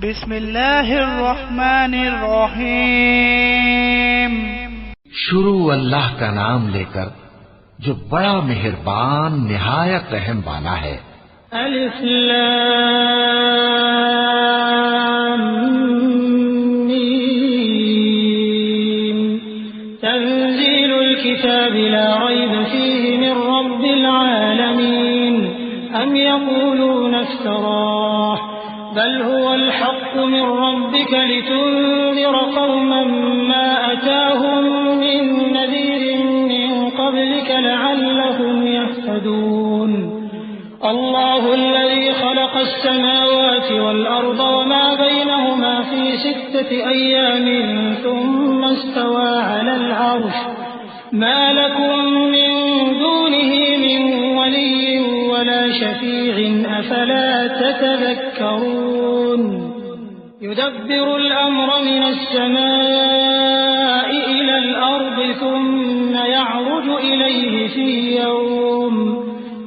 बिस्मिल्लाहिर्रहमानिर्रहीम। शुरू अल्लाह का नाम लेकर जो बड़ा मेहरबान निहायत रहम वाला है। अलिफ लाम मीम तंजीलुल किताबि ला रैब फीहि मिन रब्बिल आलमीन अम यक़ूलूना इफ्तराह बल हुवल हक़्क़ु मिन रब्बिका लितुन्ज़िरा क़ौमन मा अताहुम मिन नज़ीरिन मिन क़ब्लिका लअल्लहुम यहतदून। अल्लाहु अल्लज़ी ख़लक़स समावाति वल अर्ज़ वमा बैनहुमा फ़ी सित्तति अय्यामिन थुम्मा इस्तवा अलल अर्श मा लकुम मिन दूनिही मिन वलिय्यिन वला शफ़ी'इन अफ़ला ततज़क्करून। युदब्बिरुल अम्र मिनस समाइ इलल अर्ज़ि थुम्मा यअरुजु इलैहि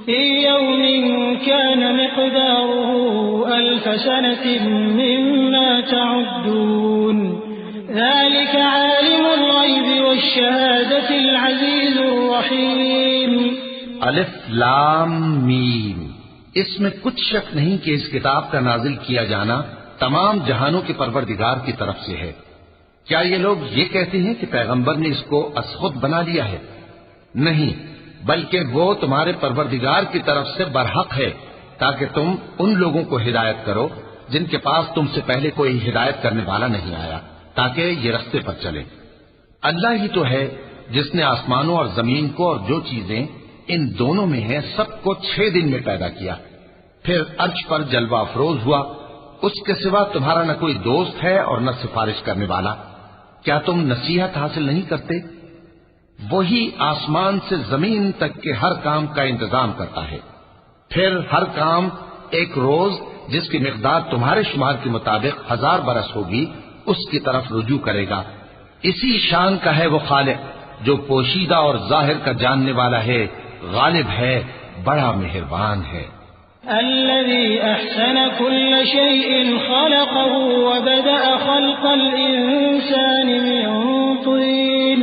फ़ी यौमिन कान मिक़दारुहु अल्फ़ सनतिन मिम्मा तअुद्दून। ज़ालिक आलिमुल ग़ैबि वश्शहादतिल अज़ीज़ुर रहीम। अलिफ लाम मीम। इसमें कुछ शक नहीं कि इस किताब का नाजिल किया जाना तमाम जहानों के परवरदिगार की तरफ से है। क्या ये लोग ये कहते हैं कि पैगंबर ने इसको असखुद बना लिया है? नहीं, बल्कि वो तुम्हारे परवरदिगार की तरफ से बरहक है, ताकि तुम उन लोगों को हिदायत करो जिनके पास तुमसे पहले कोई हिदायत करने वाला नहीं आया, ताकि ये रास्ते पर चले। अल्लाह ही तो है जिसने आसमानों और जमीन को और जो चीजें इन दोनों में है सबको 6 दिन में पैदा किया, फिर अर्श पर जलवा अफरोज हुआ। उसके सिवा तुम्हारा न कोई दोस्त है और न सिफारिश करने वाला। क्या तुम नसीहत हासिल नहीं करते? वही आसमान से जमीन तक के हर काम का इंतजाम करता है, फिर हर काम एक रोज जिसकी मिकदार तुम्हारे शुमार के मुताबिक 1000 बरस होगी उसकी तरफ रुजू करेगा। इसी शान का है वो खालिक जो पोशीदा और जाहिर का जानने वाला है, गालिब है, बड़ा मेहरबान है। अल्लज़ी अहसन कुल्ल शैइन खलक़हु व बदअ खल्क़ल इंसानि मिन तीन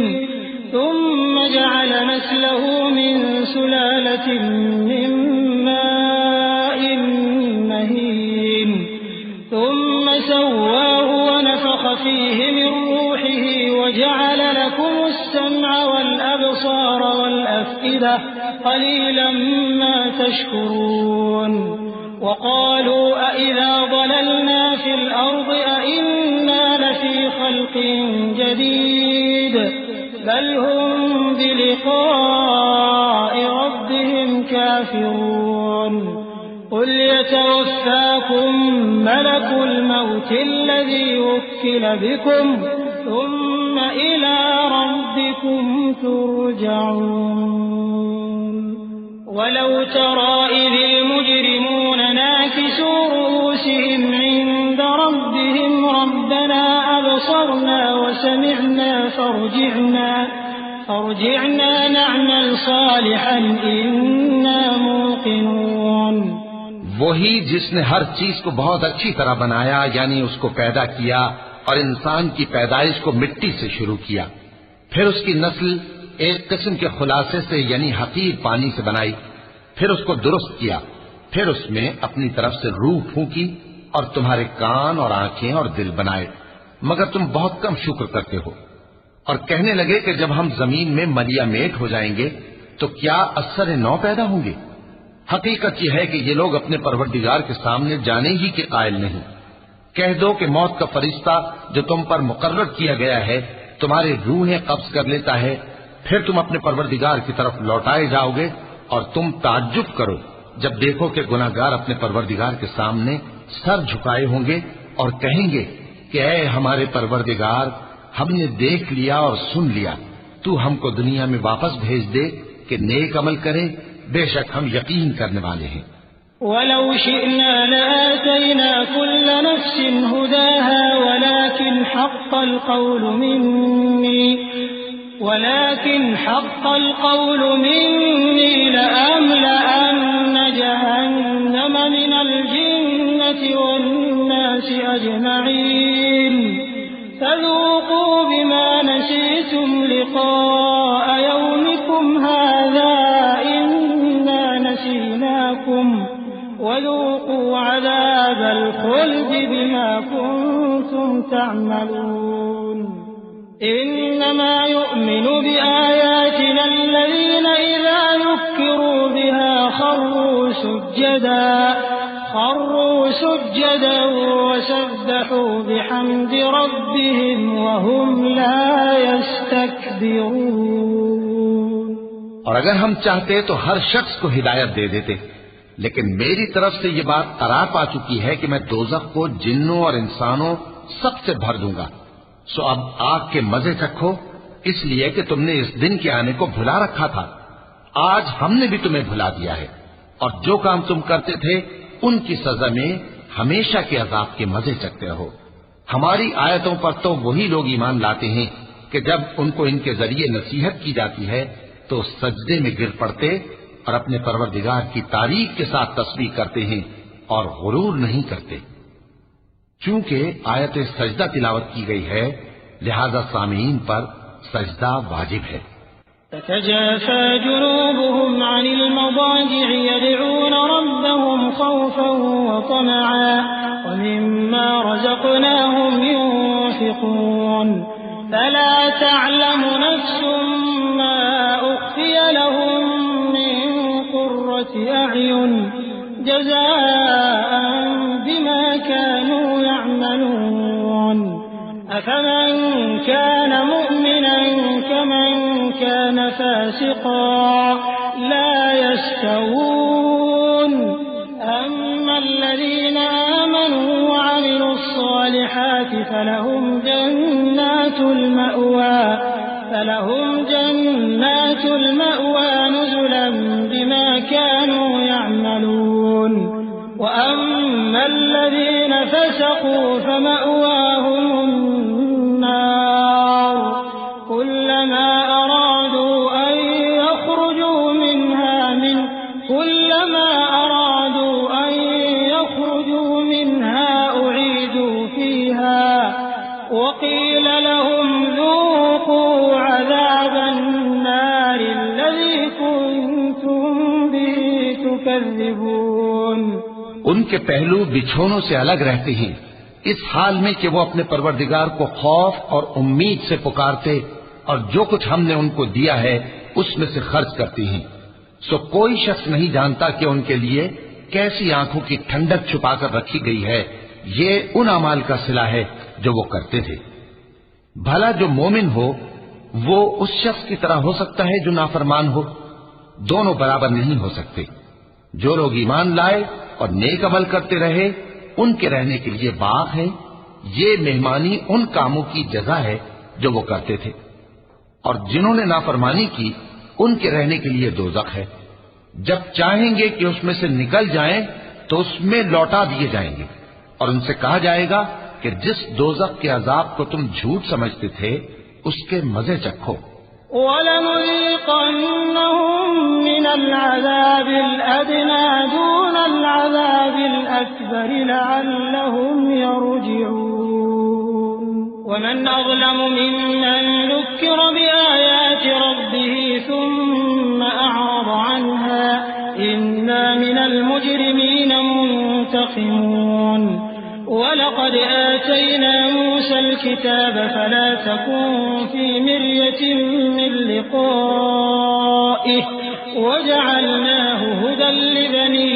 थुम्मा जअल नस्लहु मिन सुलालतिन मिन माइन महीन थुम्मा सव्वाहु व नफ़ख़ फ़ीहि मिन रूहिही व जअल लकुमुस सम्अ वल अबसार वल अफ़इदा क़लीलन मा तशकुरून। वक़ालू अइज़ा ज़ललना फ़िल अर्ज़ि अइन्ना लफ़ी ख़ल्क़िन जदीद बल हुम बिलिक़ाइ रब्बिहिम काफ़िरून। क़ुल यतवफ़्फ़ाकुम मलकुल मौति अल्लज़ी वुक्किल बिकुम थुम्मा इला रब्बिकुम तुरजऊन। वलौ तरा इज़िल मुजरिमून नाकिसू रूसिहिम इन्द रब्बिहिम रब्बना अबसरना व समिअना फर्जिअना नअमल सालिहन इन्ना मूक़िनून। वही जिसने हर चीज को बहुत अच्छी तरह बनाया, यानी उसको पैदा किया और इंसान की पैदाइश को मिट्टी से शुरू किया, फिर उसकी नस्ल एक किस्म के खुलासे से यानी हकीर पानी से बनाई, फिर उसको दुरुस्त किया, फिर उसमें अपनी तरफ से रूह फूंकी और तुम्हारे कान और आंखें और दिल बनाए, मगर तुम बहुत कम शुक्र करते हो। और कहने लगे कि जब हम जमीन में मलिया मेट हो जाएंगे तो क्या असर नौ पैदा होंगे। हकीकत यह है कि ये लोग अपने परवरदिगार के सामने जाने ही के कायल नहीं। कह दो कि मौत का फरिश्ता जो तुम पर मुकर्रर किया गया है तुम्हारी रूहें कब्ज कर लेता है, फिर तुम अपने परवरदिगार की तरफ लौटाए जाओगे और तुम ताज्जुब करो जब देखो कि गुनाहगार अपने परवरदिगार के सामने सर झुकाए होंगे और कहेंगे कि ऐ हमारे परवरदिगार, हमने देख लिया और सुन लिया, तू हमको दुनिया में वापस भेज दे कि नेक अमल करें, बेशक हम यकीन करने वाले हैं। वलौ शिअना लआतैना कुल्ल नफ्सिन हुदाहा वलाकिन हक़्क़ल क़ौलु मिन्नी लअमलअन्न जहन्नम मिनल जिन्नति वन्नास الناس أجمعين فذوقوا بما نسيتم لقاء يومكم هذا إنا نسيناكم وذوقوا عذاب الخلد بما كنتم تعملون إنما يؤمن بآياتنا الذين إذا ذكروا بها خروا سجدا وسبحوا بحمد ربهم وهم لا يستكبرون। और अगर हम चाहते तो हर शख्स को हिदायत दे देते, लेकिन मेरी तरफ से ये बात करार पा चुकी है कि मैं दोज़ख को जिन्नों और इंसानों सबसे भर दूंगा। सो अब आग के मजे चखो, इसलिए कि तुमने इस दिन के आने को भुला रखा था। आज हमने भी तुम्हें भुला दिया है, और जो काम तुम करते थे उनकी सजा में हमेशा के अजाब के मजे चखते रहो। हमारी आयतों पर तो वही लोग ईमान लाते हैं कि जब उनको इनके जरिए नसीहत की जाती है तो सजदे में गिर पड़ते और अपने परवरदिगार की तारीफ के साथ तस्बीह करते हैं और गुरूर नहीं करते। चूंकि आयत सजदा तिलावत की गई है, लिहाजा सामीन पर सजदा वाजिब है। ततजाफा जुनूबुहुम अनिल मदाजि'i यद'ून रब्बहुम खौफन व तमअन व मिम्मा रज़क़नाहुम युनफ़िक़ून फला तअलमु नफ़्सुम मा उख़फ़िय लहुम मिन क़ुर्रति अ'युन जज़ाअन बिमा कानू यअमलून अफमन कान मुमिनन कमन कान फासिक़ा ला यस्तवून अम्मा الذين آمنوا وعملوا الصالحات فلهم جنات المأوى نزلا بما كانوا يعملون وأما الذين فسقوا فمأواهم النار كلما أرادوا أن يخرجوا منها أعيدوا فيها وقيل لهم ذوقوا عذاب النار الذي كنتم به تكذبون। उनके पहलू बिछोनों से अलग रहते हैं, इस हाल में कि वो अपने परवरदिगार को खौफ और उम्मीद से पुकारते और जो कुछ हमने उनको दिया है उसमें से खर्च करते हैं। सो कोई शख्स नहीं जानता कि उनके लिए कैसी आंखों की ठंडक छुपाकर रखी गई है। ये उन अमाल का सिला है जो वो करते थे। भला जो मोमिन हो वो उस शख्स की तरह हो सकता है जो नाफरमान हो? दोनों बराबर नहीं हो सकते। जो लोग ईमान लाए और नेक अमल करते रहे उनके रहने के लिए बाग है। ये मेहमानी उन कामों की जजा है जो वो करते थे, और जिन्होंने नाफरमानी की उनके रहने के लिए दोज़ख है। जब चाहेंगे कि उसमें से निकल जाएं तो उसमें लौटा दिए जाएंगे और उनसे कहा जाएगा कि जिस दोज़ख के अजाब को तुम झूठ समझते थे उसके मजे चखो। वलनुज़ीक़न्नहुम मिनल अज़ाबिल अदना दूनल अज़ाबिल अकबर लअल्लहुम यरजिऊन। वमन अज़लमु मिम्मन ज़ुक्किर बिआयाति रब्बिही सुम्मा अअरज़ अन्हा इन्ना मिनल मुजरिमीन मुंतक़िमून। ولقد آتينا موسى الكتاب فلا تكن في مرية من لقائه وجعلناه هدى لبني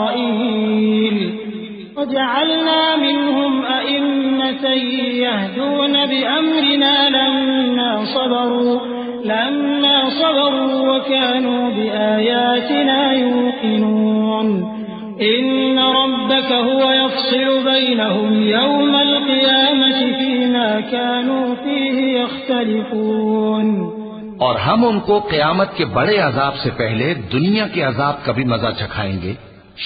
إسرائيل وجعلنا منهم أئمة يهدون بأمرنا لما صبروا وكانوا بآياتنا يوقنون। إن ربك هو يفصل بينهم يوم القيامة فيما كانوا فيه يختلفون। और हम उनको क़यामत के बड़े अजाब से पहले दुनिया के अजाब का भी मजा चखाएंगे।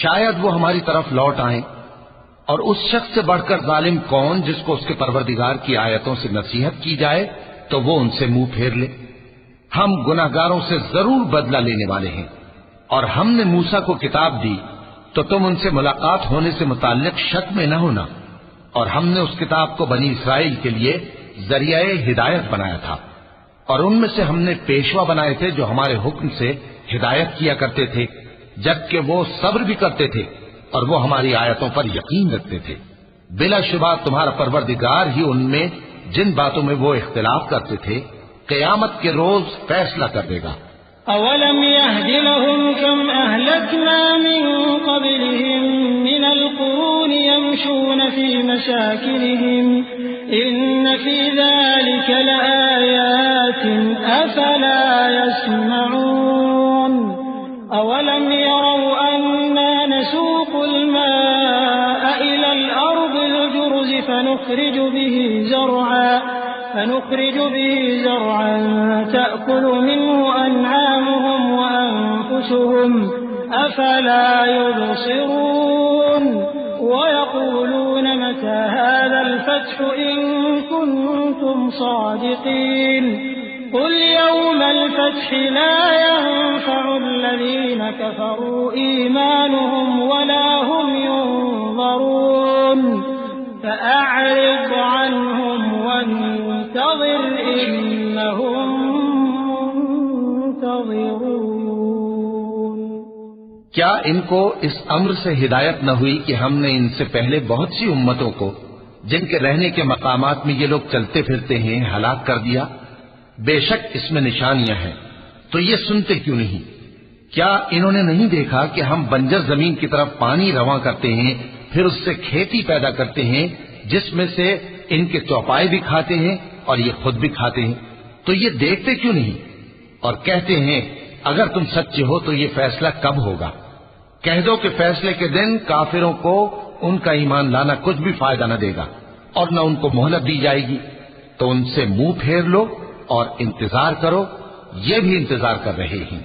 शायद वो हमारी तरफ लौट आएं। और उस शख्स से बढ़कर जालिम कौन जिसको उसके परवरदिगार की आयतों से नसीहत की जाए तो वो उनसे मुंह फेर ले। हम गुनाहगारों से जरूर बदला लेने वाले हैं। और हमने मूसा को किताब दी तो तुम उनसे मुलाकात होने से मुताल्लिक शक में न होना। और हमने उस किताब को बनी इसराइल के लिए जरियाए हिदायत बनाया था, और उनमें से हमने पेशवा बनाए थे जो हमारे हुक्म से हिदायत किया करते थे, जबकि वो सब्र भी करते थे और वो हमारी आयतों पर यकीन रखते थे। बिलाशुबा तुम्हारा परवरदिगार ही उनमें जिन बातों में वो इख्तिलाफ करते थे क़यामत के रोज फैसला कर देगा। अवलम यहदि लहुम कम अहलकना मिन क़ब्लिहिम मिनल क़ुरून यमशून फी मसाकिनिहिम इन्न फी ज़ालिका लआयातिन अफला यस्मऊन। अवलम यरौ अन्ना नसूक़ुल माअ इलल अर्दिल जुरज़ فنخرج به زرعا تأكل منه أنعامهم وأنفسهم أفلا يبصرون ويقولون متى هذا الفتح إن كنتم صادقين قل يوم الفتح لا ينفع الذين كفروا إيمانهم ولا هم ينظرون فأعرض عنهم وانتظر إنهم منتظرون। क्या इनको इस अम्र से हिदायत न हुई कि हमने इनसे पहले बहुत सी उम्मतों को जिनके रहने के मकामात में ये लोग चलते फिरते हैं हलाक कर दिया? बेशक इसमें निशानियां हैं, तो ये सुनते क्यों नहीं? क्या इन्होंने नहीं देखा कि हम बंजर जमीन की तरफ पानी रवां करते हैं, फिर उससे खेती पैदा करते हैं जिसमें से इनके चौपाए भी खाते हैं और ये खुद भी खाते हैं? तो ये देखते क्यों नहीं? और कहते हैं अगर तुम सच्चे हो तो ये फैसला कब होगा? कह दो कि फैसले के दिन काफिरों को उनका ईमान लाना कुछ भी फायदा न देगा और न उनको मोहलत दी जाएगी। तो उनसे मुंह फेर लो और इंतजार करो, ये भी इंतजार कर रहे हैं।